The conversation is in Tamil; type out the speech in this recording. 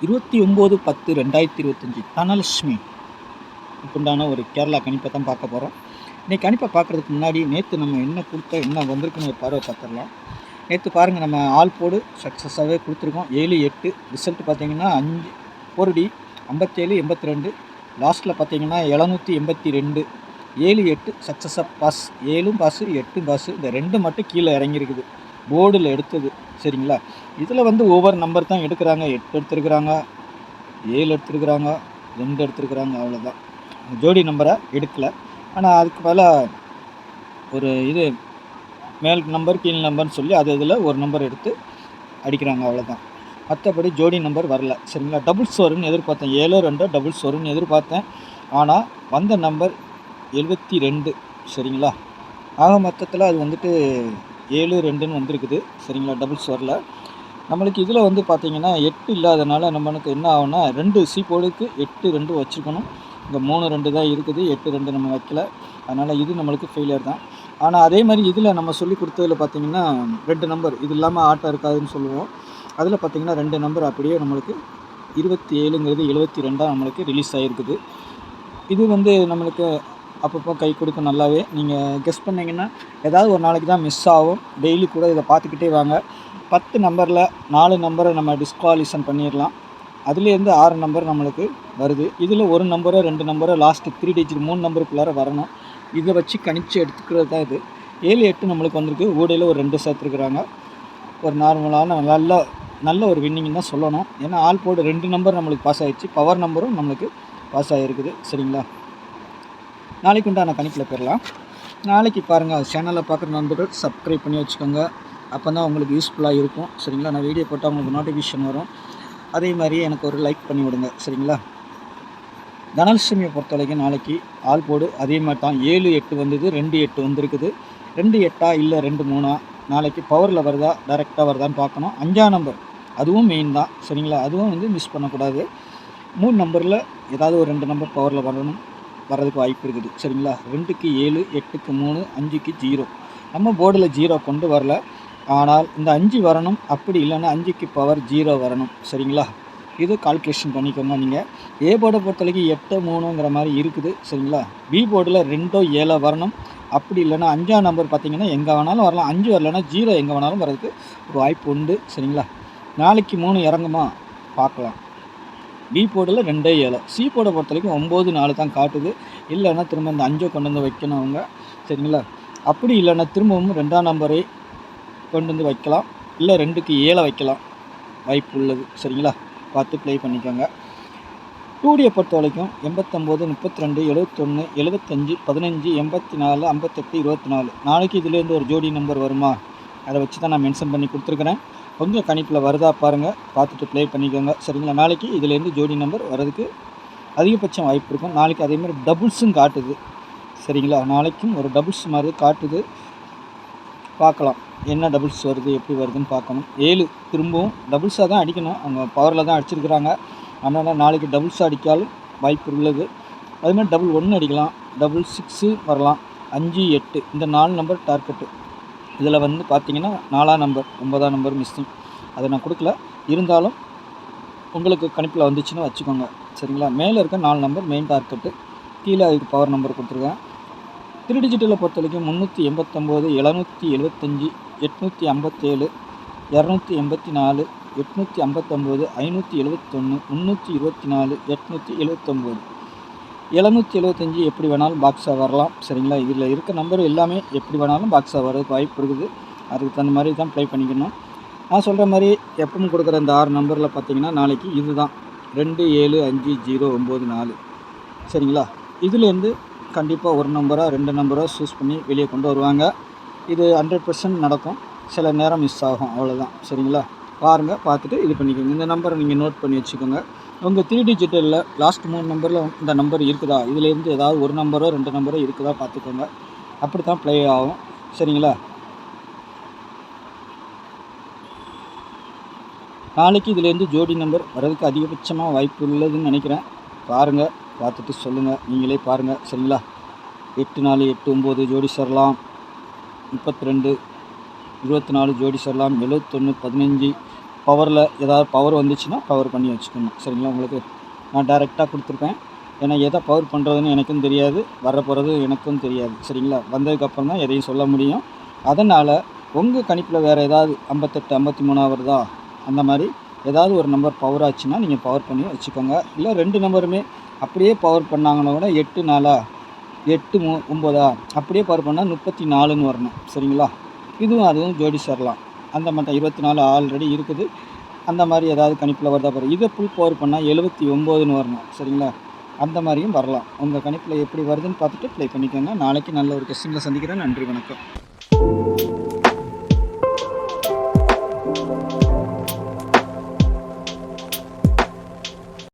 29/10/2025 தனலட்சுமி உண்டான ஒரு கேரளா கணிப்பை தான் பார்க்க போகிறோம். இன்றைக்கி கணிப்பை பார்க்குறதுக்கு முன்னாடி நேற்று நம்ம என்ன கொடுத்தா என்ன வந்திருக்குன்னு ஒரு பார்வை பார்த்துடலாம். நேற்று பாருங்கள், நம்ம ஆல் போடு சக்ஸஸாகவே கொடுத்துருக்கோம். 7 8 ரிசல்ட் பார்த்தீங்கன்னா 5 4D 57 82. லாஸ்ட்டில் பார்த்தீங்கன்னா 782. 7 8 சக்ஸஸாக பாஸ். 7 pass 8 pass. இந்த 2 மட்டும் கீழே இறங்கியிருக்குது போர்டில் எடுத்தது. சரிங்களா? இதில் வந்து ஒவ்வொரு நம்பர் தான் எடுக்கிறாங்க. 8 எடுத்துருக்குறாங்க, 7 எடுத்துருக்குறாங்க, 2 எடுத்துருக்குறாங்க. அவ்வளோதான், ஜோடி நம்பரை எடுக்கலை. ஆனால் அதுக்கு பதிலாக ஒரு இது மேல் நம்பர் கீழ் நம்பர்னு சொல்லி அது இதில் ஒரு நம்பர் எடுத்து அடிக்கிறாங்க. அவ்வளோதான், மற்றபடி ஜோடி நம்பர் வரல. சரிங்களா? டபுள்ஸ் வரும்னு எதிர்பார்த்தேன். 7 2 டபுள்ஸ் வரும்னு எதிர்பார்த்தேன். ஆனால் வந்த நம்பர் 72. சரிங்களா? ஆக மொத்தத்தில் அது வந்துட்டு 7 2ன்னு வந்திருக்குது. சரிங்களா? டபுள்ஸ் வரல. நம்மளுக்கு இதில் வந்து பார்த்திங்கன்னா 8 இல்லாதனால நம்மளுக்கு என்ன ஆகும்னா 2 சி போர்டுக்கு 8 2 வச்சுருக்கணும். இங்கே 3 2 தான் இருக்குது, 8 2 நம்ம வைக்கல. அதனால் இது நம்மளுக்கு ஃபெயிலியர் தான். ஆனால் அதே மாதிரி இதில் நம்ம சொல்லி கொடுத்ததில் பார்த்திங்கன்னா 2 நம்பர் இது இல்லாமல் ஆட்டம் இருக்காதுன்னு சொல்லுவோம். அதில் பார்த்திங்கன்னா 2 நம்பர் அப்படியே நம்மளுக்கு 27ங்கிறது 72 நம்மளுக்கு ரிலீஸ் ஆகிருக்குது. இது வந்து நம்மளுக்கு அப்பப்போ கை கொடுக்கும் நல்லாவே. நீங்கள் கெஸ் பண்ணிங்கன்னா ஏதாவது ஒரு நாளைக்கு தான் மிஸ் ஆகும். டெய்லி கூட இதை பார்த்துக்கிட்டே வாங்க. 10 நம்பரில் 4 நம்பரை நம்ம டிஸ்குவாலிஃபை பண்ணிடலாம். அதுலேருந்து 6 நம்பர் நம்மளுக்கு வருது. இதில் ஒரு நம்பரோ 2 நம்பரோ லாஸ்ட்டு 3 டிஜிட் 3 நம்பருக்குள்ளார வரணும். இதை வச்சு கணிச்சு எடுத்துக்கிறது தான் இது. 7 8 நம்மளுக்கு வந்திருக்கு. ஊடையில் ஒரு 2 சேர்த்துருக்குறாங்க. ஒரு நார்மலான நல்ல ஒரு வின்னிங் தான் சொல்லணும். ஏன்னா ஆல் போர்டு 2 நம்பர் நம்மளுக்கு பாஸ் ஆகிடுச்சு. பவர் நம்பரும் நம்மளுக்கு பாஸ் ஆகிருக்குது. சரிங்களா? நாளைக்கு உண்டான கணிப்பில் பெறலாம். நாளைக்கு பாருங்கள், சேனலை பார்க்குற நண்பர்கள் சப்ஸ்கிரைப் பண்ணி வச்சுக்கோங்க. அப்போ தான் உங்களுக்கு யூஸ்ஃபுல்லாக இருக்கும். சரிங்களா? நான் வீடியோ போட்டால் உங்களுக்கு நோட்டிஃபிகேஷன் வரும். அதே மாதிரி எனக்கு ஒரு லைக் பண்ணி விடுங்க. சரிங்களா? தனலட்சுமியை பொறுத்த வரைக்கும் நாளைக்கு ஆல் போர்டு அதே மாதிரி தான். 7 8 வந்தது, 2 8 வந்திருக்குது. 2 8 இல்லை 2 3. நாளைக்கு பவரில் வருதா டைரெக்டாக வருதான்னு பார்க்கணும். 5ஆம் நம்பர் அதுவும் மெயின் தான். சரிங்களா? அதுவும் வந்து மிஸ் பண்ணக்கூடாது. 3 நம்பரில் ஏதாவது ஒரு 2 நம்பர் பவரில் வர்றதுக்கு வாய்ப்பு இருக்குது. சரிங்களா? 2க்கு 7, 8க்கு 3, 5க்கு 0. நம்ம போர்டில் 0 கொண்டு வரல. ஆனால் இந்த 5 வரணும். அப்படி இல்லைன்னா 5க்கு பவர் 0 வரணும். சரிங்களா? இது கால்குலேஷன் பண்ணிக்கோங்க. நீங்கள் ஏ போர்டை பொறுத்த வரைக்கும் 8 3ங்கிற மாதிரி இருக்குது. சரிங்களா? பி போர்டில் 2 7 வரணும். அப்படி இல்லைன்னா 5ஆம் நம்பர் பார்த்திங்கன்னா எங்கே வேணாலும் வரலாம். 5 வரலைன்னா 0 எங்கே வேணாலும் வர்றதுக்கு ஒரு வாய்ப்பு உண்டு. சரிங்களா? நாளைக்கு 3 இறங்குமா பார்க்கலாம். பி போர்டில் 2 7. சி போர்டை பொறுத்த வரைக்கும் 9 4 தான் காட்டுது. இல்லைன்னா திரும்ப இந்த 5 கொண்டு வந்து வைக்கணும் அவங்க. சரிங்களா? அப்படி இல்லைன்னா திரும்பவும் 2ஆம் நம்பரை கொண்டு வந்து வைக்கலாம். இல்லை 2க்கு 7 வைக்கலாம், வாய்ப்பு உள்ளது. சரிங்களா? பார்த்து ப்ளே பண்ணிக்கோங்க. 2டியை பொறுத்த வரைக்கும் 89 32 71 75 15 84 58 24. நாளைக்கு இதுலேருந்து ஒரு ஜோடி நம்பர் வருமா, அதை வச்சு தான் நான் மென்ஷன் பண்ணி கொடுத்துருக்குறேன். கொஞ்சம் கணிப்பில் வருதா பாருங்கள், பார்த்துட்டு ப்ளே பண்ணிக்கோங்க. சரிங்களா? நாளைக்கு இதுலேருந்து ஜோடி நம்பர் வர்றதுக்கு அதிகபட்சம் வாய்ப்பு இருக்கும். நாளைக்கு அதேமாதிரி டபுள்ஸும் காட்டுது. சரிங்களா? நாளைக்கும் ஒரு டபுள்ஸ் மாதிரி காட்டுது. பார்க்கலாம் என்ன டபுள்ஸ் வருது, எப்படி வருதுன்னு பார்க்கணும். 7 திரும்பவும் டபுள்ஸாக தான் அடிக்கணும். அவங்க பவரில் தான் அடிச்சிருக்கிறாங்க. அதனால் நாளைக்கு டபுள்ஸாக அடித்தாலும் வாய்ப்பு உள்ளது. அதுமாதிரி டபுள் 1 அடிக்கலாம், டபுள் 6 வரலாம், 5 8 இந்த 4 நம்பர் டார்கெட்டு. இதில் வந்து பார்த்திங்கன்னா 4ஆம் நம்பர் 9ஆம் நம்பர் மிஸ்ஸிங். அதை நான் கொடுக்கல. இருந்தாலும் உங்களுக்கு கணிப்பில் வந்துச்சுன்னு வச்சுக்கோங்க. சரிங்களா? மேலே இருக்க 4 நம்பர் மெயின் டார்கெட்டு. கீழே அதுக்கு பவர் நம்பர் கொடுத்துருக்கேன். 3 டிஜிட்டில் பொறுத்த வரைக்கும் 389 775 857 284 859 571 324 879 775 எப்படி வேணாலும் பாக்ஸாக வரலாம். சரிங்களா? இதில் இருக்க நம்பர் எல்லாமே எப்படி வேணாலும் பாக்ஸாக வர்றதுக்கு வாய்ப்பு இருக்குது. அதுக்கு தகுந்த மாதிரி தான் ப்ளே பண்ணிக்கணும். நான் சொல்கிற மாதிரி எப்பவும் கொடுக்குற இந்த 6 நம்பரில் பார்த்திங்கன்னா நாளைக்கு இது தான் 2 7 5 0 9 4. சரிங்களா? இதுலேருந்து கண்டிப்பாக ஒரு நம்பராக 2 நம்பராக சூஸ் பண்ணி வெளியே கொண்டு வருவாங்க. இது 100% நடக்கும். சில நேரம் மிஸ் ஆகும், அவ்வளோதான். சரிங்களா? பாருங்கள், பார்த்துட்டு இது பண்ணிக்கோங்க. இந்த நம்பரை நீங்கள் நோட் பண்ணி வச்சுக்கோங்க. உங்கள் 3 டிஜிட்டலில் லாஸ்ட் 3 நம்பரில் இந்த நம்பர் இருக்குதா, இதுலேருந்து ஏதாவது ஒரு நம்பரோ 2 நம்பரோ இருக்குதா பார்த்துக்கோங்க. அப்படி தான் ப்ளே ஆகும். சரிங்களா? நாளைக்கு இதுலேருந்து ஜோடி நம்பர் வர்றதுக்கு அதிகபட்சமாக வாய்ப்பு உள்ளதுன்னு நினைக்கிறேன். பாருங்கள், பார்த்துட்டு சொல்லுங்கள், நீங்களே பாருங்கள். சரிங்களா? 8 4 8 9 ஜோடி சேரலாம். 32 24 ஜோடி சேரலாம். 71 15 பவரில் ஏதாவது பவர் வந்துச்சுன்னா பவர் பண்ணி வச்சுக்கணும். சரிங்களா? உங்களுக்கு நான் டைரெக்டாக கொடுத்துருப்பேன். ஏன்னா எதை பவர் பண்ணுறதுன்னு எனக்கும் தெரியாது, வரப்போகிறது எனக்கும் தெரியாது. சரிங்களா? வந்ததுக்கப்புறம் தான் எதையும் சொல்ல முடியும். அதனால் உங்கள் கணிப்பில் வேறு ஏதாவது 58, 53 வருதா, அந்த மாதிரி ஏதாவது ஒரு நம்பர் பவர் ஆச்சுன்னா நீங்கள் பவர் பண்ணி வச்சுக்கோங்க. இல்லை 2 நம்பருமே அப்படியே பவர் பண்ணாங்கன்னா கூட 8 4 8 9 அப்படியே பவர் பண்ணால் 34ன்னு வரணும். சரிங்களா? இதுவும் அதுவும் ஜோடி சேரலாம். அந்த மாதிரி 24 ஆல்ரெடி இருக்குது. அந்த மாதிரி ஏதாவது கணிப்பில் வருதா பாரு. இதை ஃபுல் பவர் பண்ணால் 79ன்னு வரணும். சரிங்களா? அந்த மாதிரியும் வரலாம். உங்கள் கணிப்பில் எப்படி வருதுன்னு பார்த்துட்டு ப்ளே பண்ணிக்கோங்க. நாளைக்கு நல்ல ஒரு கொஸ்டினில் சந்திக்கிறேன். நன்றி, வணக்கம்.